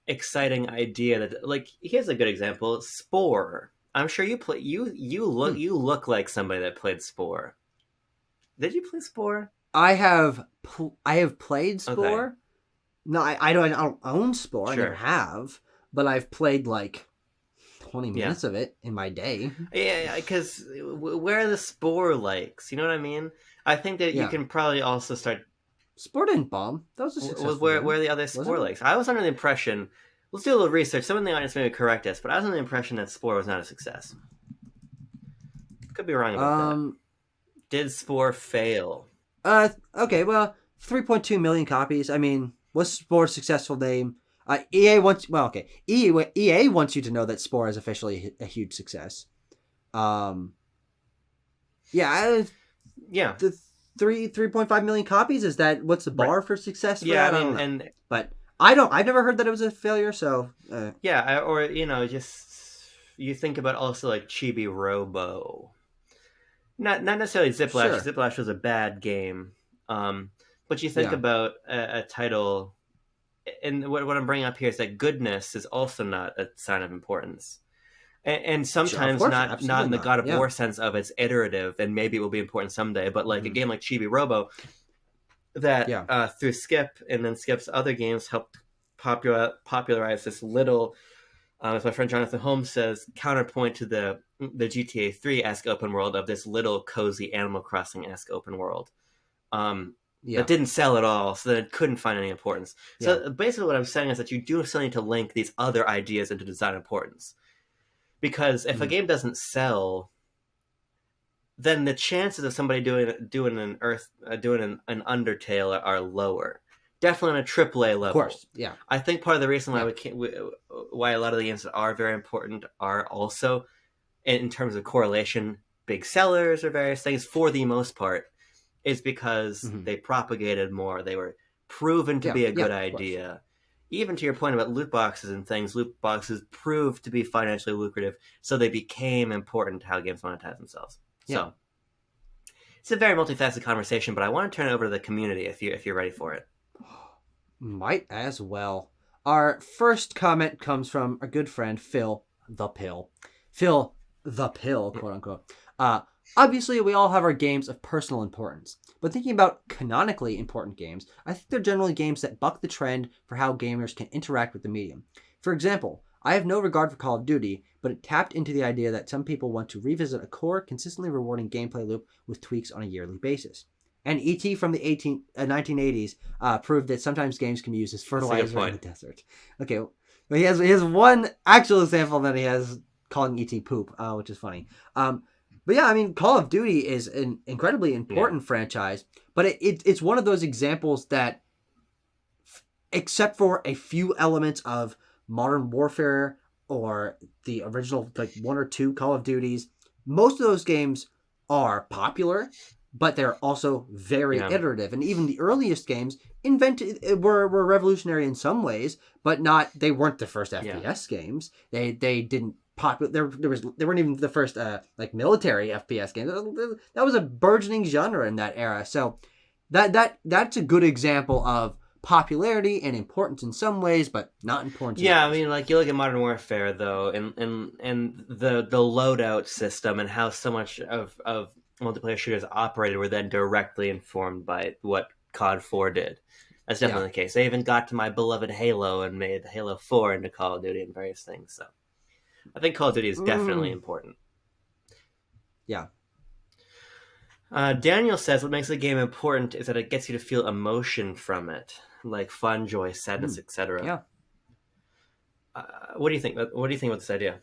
exciting idea that, like, here's a good example: Spore. I'm sure you play. You look like somebody that played Spore. Did you play Spore? I have played Spore. Okay. No, I don't own Spore. Sure. I never have, but I've played like 20 minutes of it in my day. Yeah, because where are the Spore likes? You know what I mean? I think that you can probably also start. Spore didn't bomb. That was a successful where are the other Spore likes? I was under the impression. Let's do a little research. Someone in the audience may correct us, but I was under the impression that Spore was not a success. Could be wrong about that. Did Spore fail? Okay, well, 3.2 million copies. I mean, was Spore's successful name? EA wants you to know that Spore is officially a huge success. The 3.5 million copies, is that what's the bar for success? For that? I mean, but I've never heard that it was a failure. So or just you think about also like Chibi Robo. Not necessarily Ziplash. Sure. Ziplash was a bad game, but you think about a title, and what I'm bringing up here is that goodness is also not a sign of importance. And sometimes sure, not in the God of yeah. War sense of it's iterative and maybe it will be important someday, but like a game like Chibi Robo that through Skip and then Skip's other games helped popularize this little, as my friend Jonathan Holmes says, counterpoint to the GTA 3-esque open world of this little cozy Animal Crossing-esque open world. That didn't sell at all, so that it couldn't find any importance. So basically what I'm saying is that you do still need to link these other ideas into design importance. Because if a game doesn't sell, then the chances of somebody doing an Undertale are lower. Definitely on a AAA level. Of course, yeah. I think part of the reason why a lot of the games that are very important are also, in terms of correlation, big sellers or various things, for the most part, is because they propagated more. They were proven to be a good idea. Even to your point about loot boxes and things, loot boxes proved to be financially lucrative, so they became important to how games monetize themselves. So it's a very multifaceted conversation, but I want to turn it over to the community if you're ready for it. Might as well. Our first comment comes from our good friend Phil the Pill. Phil the Pill, quote unquote. Obviously, we all have our games of personal importance, but thinking about canonically important games, I think they're generally games that buck the trend for how gamers can interact with the medium. For example, I have no regard for Call of Duty, but it tapped into the idea that some people want to revisit a core, consistently rewarding gameplay loop with tweaks on a yearly basis. And E.T. from the 1980s proved that sometimes games can be used as fertilizer in the desert. Okay, but he has one actual example that he has calling E.T. poop, which is funny. But yeah, I mean, Call of Duty is an incredibly important franchise, but it's one of those examples that, except for a few elements of Modern Warfare or the original, like, one or two Call of Duties, most of those games are popular, but they're also very iterative. And even the earliest games were revolutionary in some ways, but they weren't the first FPS games. They didn't popular. They weren't even the first military FPS games. That was a burgeoning genre in that era. So that's a good example of popularity and importance in some ways, but not important in others. I mean, like, you look at Modern Warfare though, and the loadout system and how so much of multiplayer shooters operated were then directly informed by what COD 4 did. That's definitely the case. They even got to my beloved Halo and made Halo 4 into Call of Duty and various things. So I think Call of Duty is definitely important. Yeah. Daniel says what makes a game important is that it gets you to feel emotion from it, like fun, joy, sadness, etc. Yeah. What do you think? What do you think about this idea?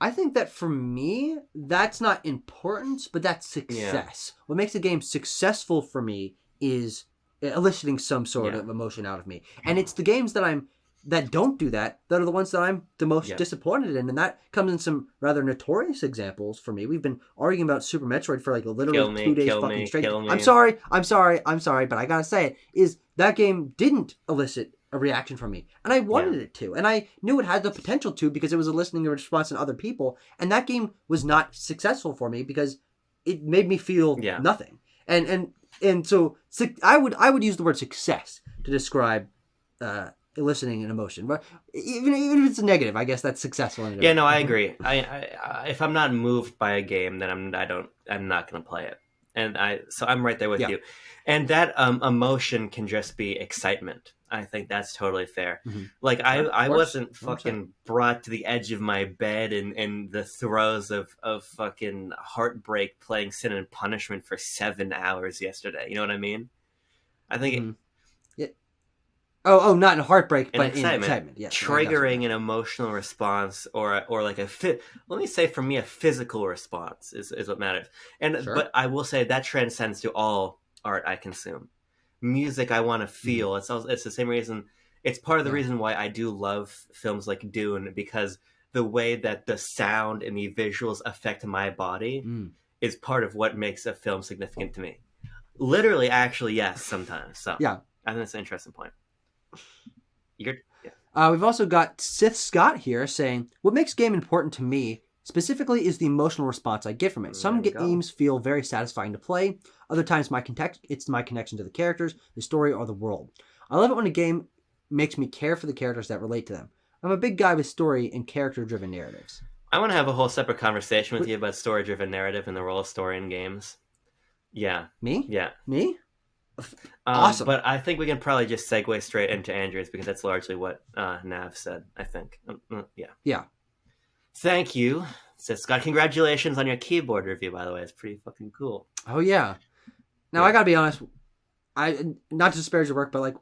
I think that for me, that's not importance, but that's success. What makes a game successful for me is eliciting some sort of emotion out of me, and it's the games that don't do that are the ones that I'm the most disappointed in, and that comes in some rather notorious examples for me. We've been arguing about Super Metroid for like literally 2 days fucking straight. I'm sorry, but I gotta say it, is that game didn't elicit a reaction from me, and I wanted it to, and I knew it had the potential to because it was eliciting a response in other people, and that game was not successful for me because it made me feel nothing, and so I would use the word success to describe eliciting an emotion, but even if it's a negative, I guess that's successful. I agree. I if I'm not moved by a game, then I'm not going to play it, and so I'm right there with you, and that emotion can just be excitement. I think that's totally fair. Mm-hmm. Like I wasn't fucking brought to the edge of my bed in the throes of fucking heartbreak playing Sin and Punishment for 7 hours yesterday. You know what I mean? I think Oh, not in heartbreak, but excitement. In excitement. Yeah, triggering an emotional response or like let me say for me a physical response is what matters. And but I will say that transcends to all art I consume. Music I want to feel. It's the same reason. It's part of the reason why I do love films like Dune, because the way that the sound and the visuals affect my body is part of what makes a film significant to me. Literally, actually, yes, sometimes. So I think that's an interesting point. We've also got Sith Scott here saying, what makes a game important to me specifically is the emotional response I get from it. Some games feel very satisfying to play. Other times it's my connection to the characters, the story, or the world. I love it when a game makes me care for the characters that relate to them. I'm a big guy with story and character-driven narratives. I want to have a whole separate conversation with you about story-driven narrative and the role of story in games. Yeah. Me? Yeah. Me? Awesome. But I think we can probably just segue straight into Andrew's because that's largely what Nav said, I think. Yeah. Yeah. Thank you, says Scott. Congratulations on your keyboard review, by the way. It's pretty fucking cool. Oh, yeah. Now, I gotta be honest. Not to disparage your work, but, like,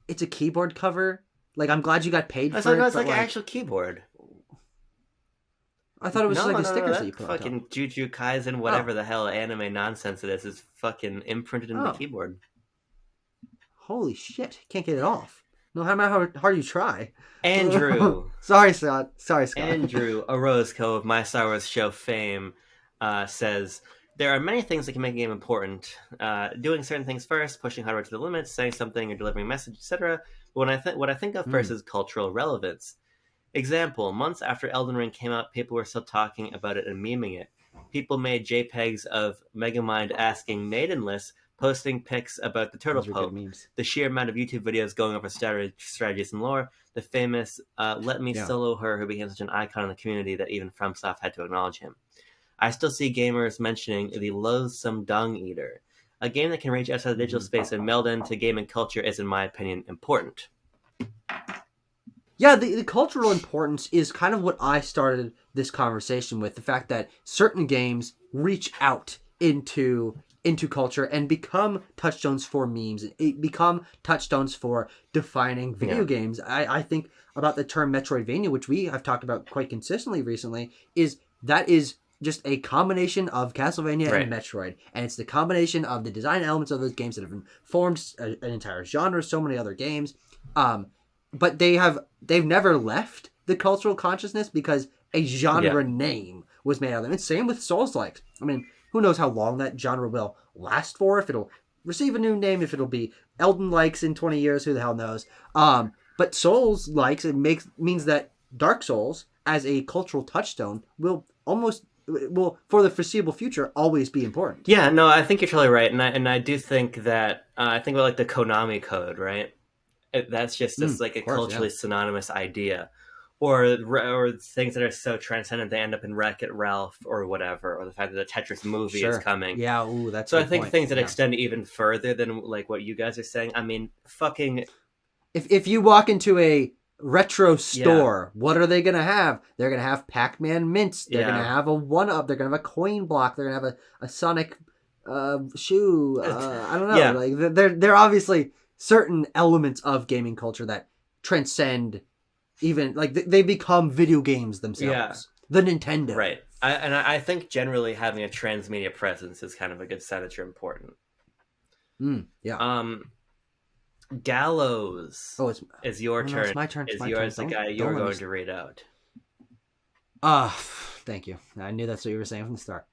it's a keyboard cover. Like, I'm glad you got paid for it. It's like an actual keyboard. I thought it was just like the stickers that you put on top. Fucking Jujutsu Kaisen, whatever the hell anime nonsense it is fucking imprinted into the keyboard. Holy shit. Can't get it off. No matter how hard you try. Andrew. Sorry, Scott. Andrew Orozco of My Star Wars Show fame says, there are many things that can make a game important. Doing certain things first, pushing hardware to the limits, saying something or delivering a message, etc. What I think of first is cultural relevance. Example, months after Elden Ring came out, people were still talking about it and memeing it. People made JPEGs of Megamind asking Maidenless, posting pics about the Turtle Pope. The sheer amount of YouTube videos going over strategies and lore. The famous Let Me Solo Her, who became such an icon in the community that even FromSoft had to acknowledge him. I still see gamers mentioning the loathsome Dung Eater. A game that can reach outside the digital space and meld into gaming culture is, in my opinion, important. Yeah, the cultural importance is kind of what I started this conversation with. The fact that certain games reach out into culture and become touchstones for memes, become touchstones for defining video games. I think about the term Metroidvania, which we have talked about quite consistently recently, is just a combination of Castlevania and Metroid. And it's the combination of the design elements of those games that have formed an entire genre, so many other games. But they've never left the cultural consciousness because a genre name was made out of them. And same with Souls-likes. I mean, who knows how long that genre will last for, if it'll receive a new name, if it'll be Elden-likes in 20 years, who the hell knows. But Souls-likes, means that Dark Souls, as a cultural touchstone, will for the foreseeable future, always be important. Yeah, no, I think you're totally right. And I do think that, I think about like the Konami code, right? That's just like a culturally synonymous idea. Or things that are so transcendent they end up in Wreck-It Ralph or whatever, or the fact that the Tetris movie is coming. Yeah, ooh, that's so. I think things that extend even further than like what you guys are saying. I mean, fucking. If you walk into a retro store, what are they gonna have? They're gonna have Pac-Man mints. They're gonna have a 1-up. They're gonna have a coin block. They're gonna have a Sonic shoe. I don't know. Like they're obviously certain elements of gaming culture that transcend. Even like they become video games themselves. The Nintendo, right? I think generally having a transmedia presence is kind of a good sign that you're important. Gallows. Oh, it's your turn. It's my turn. Is yours the guy you're going to read out? Thank you. I knew that's what you were saying from the start.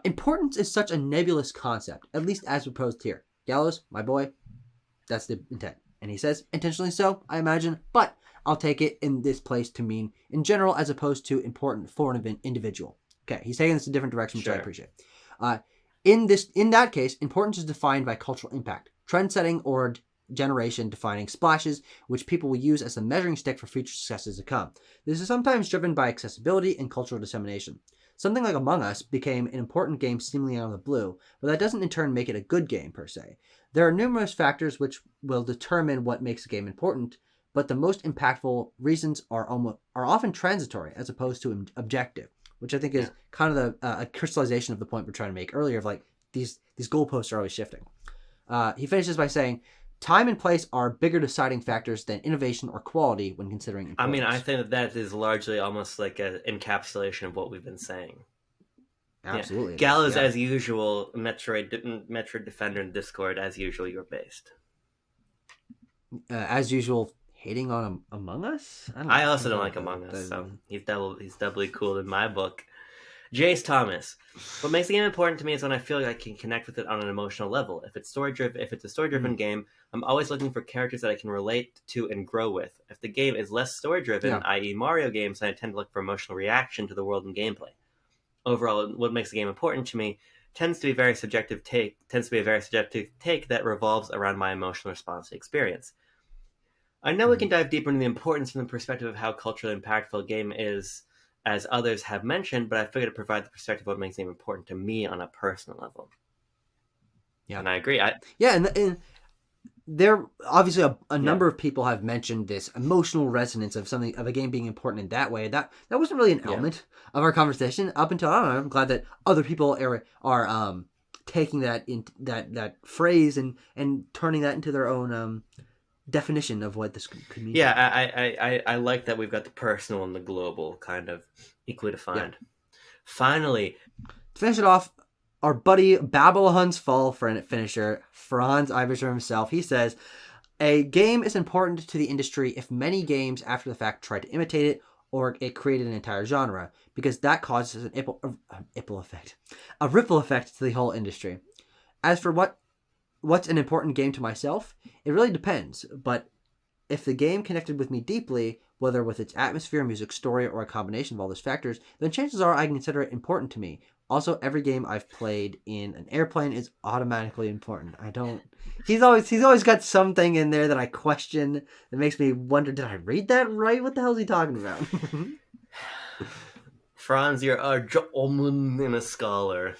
Importance is such a nebulous concept, at least as proposed here. Gallows, my boy, that's the intent, and he says intentionally so, I imagine, but I'll take it in this place to mean in general as opposed to important for an individual. Okay, he's taking this a different direction, which I appreciate. In that case, importance is defined by cultural impact, trend-setting or generation-defining splashes, which people will use as a measuring stick for future successes to come. This is sometimes driven by accessibility and cultural dissemination. Something like Among Us became an important game seemingly out of the blue, but that doesn't in turn make it a good game per se. There are numerous factors which will determine what makes a game important, but the most impactful reasons are often transitory as opposed to objective, which I think is kind of a crystallization of the point we're trying to make earlier of like these goalposts are always shifting. He finishes by saying, time and place are bigger deciding factors than innovation or quality when considering importance. I mean, I think that is largely almost like an encapsulation of what we've been saying. Absolutely. Gallows, as usual, Metroid Defender in Discord, as usual, you're based. As usual, hating on Among Us? I also don't like Among Us, so he's doubly cool in my book. Jace Thomas. What makes a game important to me is when I feel like I can connect with it on an emotional level. If it's a story-driven game, I'm always looking for characters that I can relate to and grow with. If the game is less story-driven, i.e. Mario games, then I tend to look for emotional reaction to the world and gameplay. Overall, what makes a game important to me tends to be a very subjective take that revolves around my emotional response to experience. I know we can dive deeper into the importance from the perspective of how culturally impactful a game is, as others have mentioned, but I figured to provide the perspective of what makes it important to me on a personal level. Yeah. And I agree. And there obviously a number of people have mentioned this emotional resonance of a game being important in that way. That wasn't really an element of our conversation up until, I don't know, I'm glad that other people are taking that in that phrase and turning that into their own definition of what this could mean. Yeah, I like that we've got the personal and the global kind of equally defined. Yeah. Finally, to finish it off, our buddy Babylon's Fall finisher, Franz Iverser himself, he says, a game is important to the industry if many games after the fact try to imitate it or it created an entire genre, because that causes a ripple effect to the whole industry. As for what's an important game to myself, it really depends, but if the game connected with me deeply, whether with its atmosphere, music, story, or a combination of all those factors, then chances are I consider it important to me. Also, every game I've played in an airplane is automatically important. He's always got something in there that I question that makes me wonder, did I read that right? What the hell is he talking about? Franz, you're a gentleman and a scholar.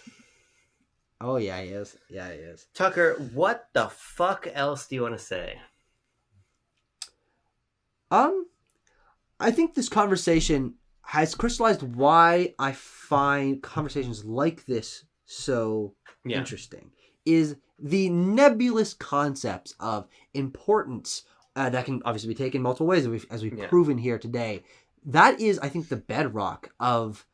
Oh, yeah, he is. Yeah, he is. Tucker, what the fuck else do you want to say? I think this conversation has crystallized why I find conversations like this so interesting. Is the nebulous concepts of importance that can obviously be taken multiple ways, as we've proven here today. That is, I think, the bedrock of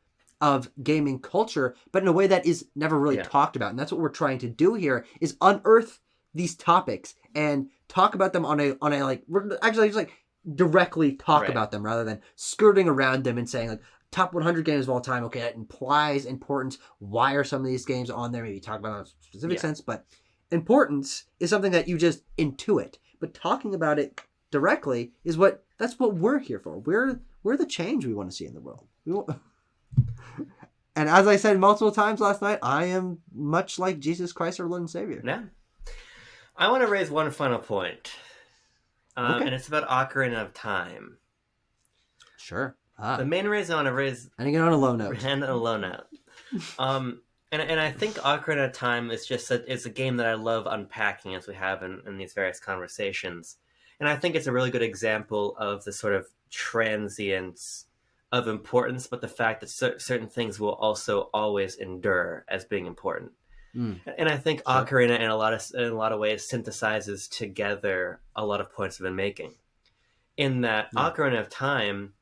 gaming culture, but in a way that is never really talked about. And that's what we're trying to do here, is unearth these topics and talk about them on a like, we're actually just like directly talk about them rather than skirting around them and saying like top 100 games of all time. Okay, that implies importance. Why are some of these games on there? Maybe talk about it in a specific sense, but importance is something that you just intuit. But talking about it directly is that's what we're here for. We're the change we want to see in the world. And as I said multiple times last night, I am much like Jesus Christ, our Lord and Savior. Yeah. I want to raise one final point. And it's about Ocarina of Time. Sure. The main reason I want to raise... And again on a low note. And on a low note. And I think Ocarina of Time is just it's a game that I love unpacking, as we have in these various conversations. And I think it's a really good example of the sort of transience of importance, but the fact that certain things will also always endure as being important. And I think Ocarina in a lot of ways synthesizes together a lot of points I've been making. In that Ocarina of Time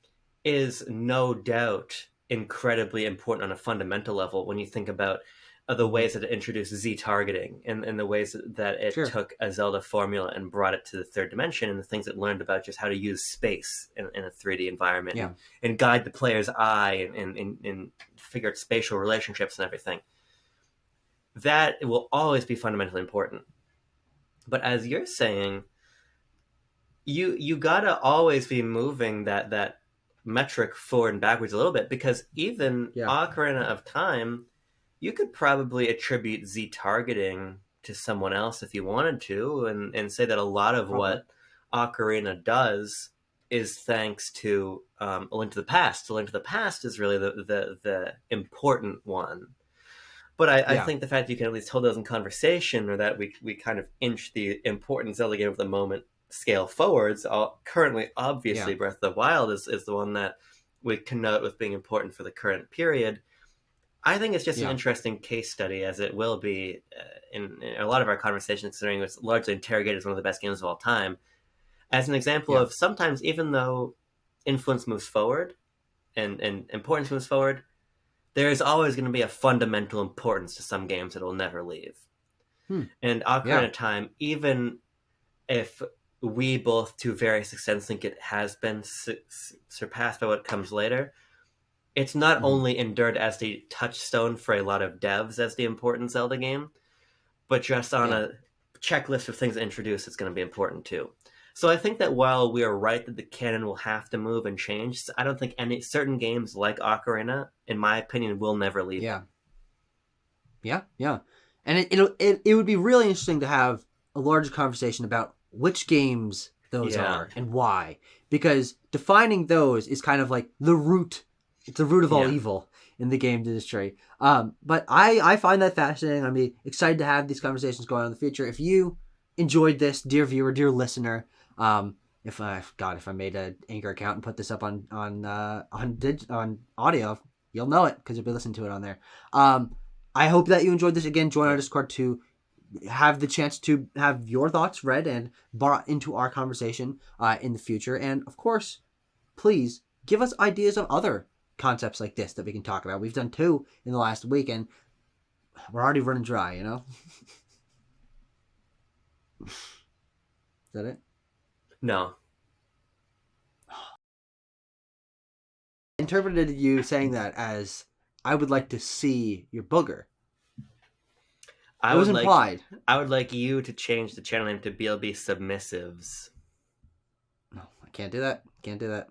is no doubt incredibly important on a fundamental level when you think about the ways that it introduced Z targeting and the ways that it took a Zelda formula and brought it to the third dimension, and the things it learned about just how to use space in a 3D environment and guide the player's eye and figure out spatial relationships and everything. That will always be fundamentally important. But as you're saying, you gotta always be moving that metric forward and backwards a little bit, because even Ocarina of Time, you could probably attribute Z targeting to someone else if you wanted to, and say that a lot of what Ocarina does is thanks to A Link to the Past. A Link to the Past is really the important one. But I think the fact that you can at least hold those in conversation, or that we kind of inch the important Zelda game of the moment scale forwards, currently, obviously, Breath of the Wild is the one that we connote with being important for the current period. I think it's just an interesting case study, as it will be in a lot of our conversations, considering it's largely interrogated as one of the best games of all time, as an example of sometimes, even though influence moves forward and importance moves forward, there is always going to be a fundamental importance to some games that will never leave. And Ocarina of Time, even if we both, to various extents, think it has been surpassed by what comes later, it's not only endured as the touchstone for a lot of devs as the important Zelda game, but just on a checklist of things introduced, it's going to be important too. So I think that while we are right that the canon will have to move and change, I don't think any certain games like Ocarina, in my opinion, will never leave. Yeah. And it would be really interesting to have a larger conversation about which games those are and why. Because defining those is kind of like the root. It's the root of all evil in the game industry. But I find that fascinating. I'm excited to have these conversations going on in the future. If you enjoyed this, dear viewer, dear listener, if I made an Anchor account and put this up on audio, you'll know it because you'll be listening to it on there. I hope that you enjoyed this. Again, join our Discord to have the chance to have your thoughts read and brought into our conversation in the future. And of course, please give us ideas of other concepts like this that we can talk about. We've done 2 in the last week and we're already running dry, you know? Is that it? No. Interpreted you saying that as I would like to see your booger. It was implied. I would like you to change the channel name to BLB Submissives. No, I can't do that. Can't do that.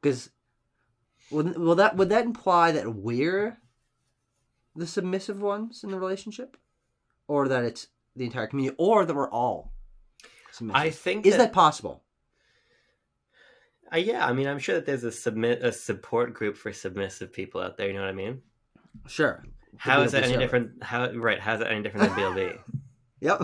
Because would that imply that we're the submissive ones in the relationship, or that it's the entire community, or that we're all submissive? I think is that possible? Yeah, I mean, I'm sure that there's a support group for submissive people out there. You know what I mean? Sure. How is that any different? How's that any different than BLB? Yep.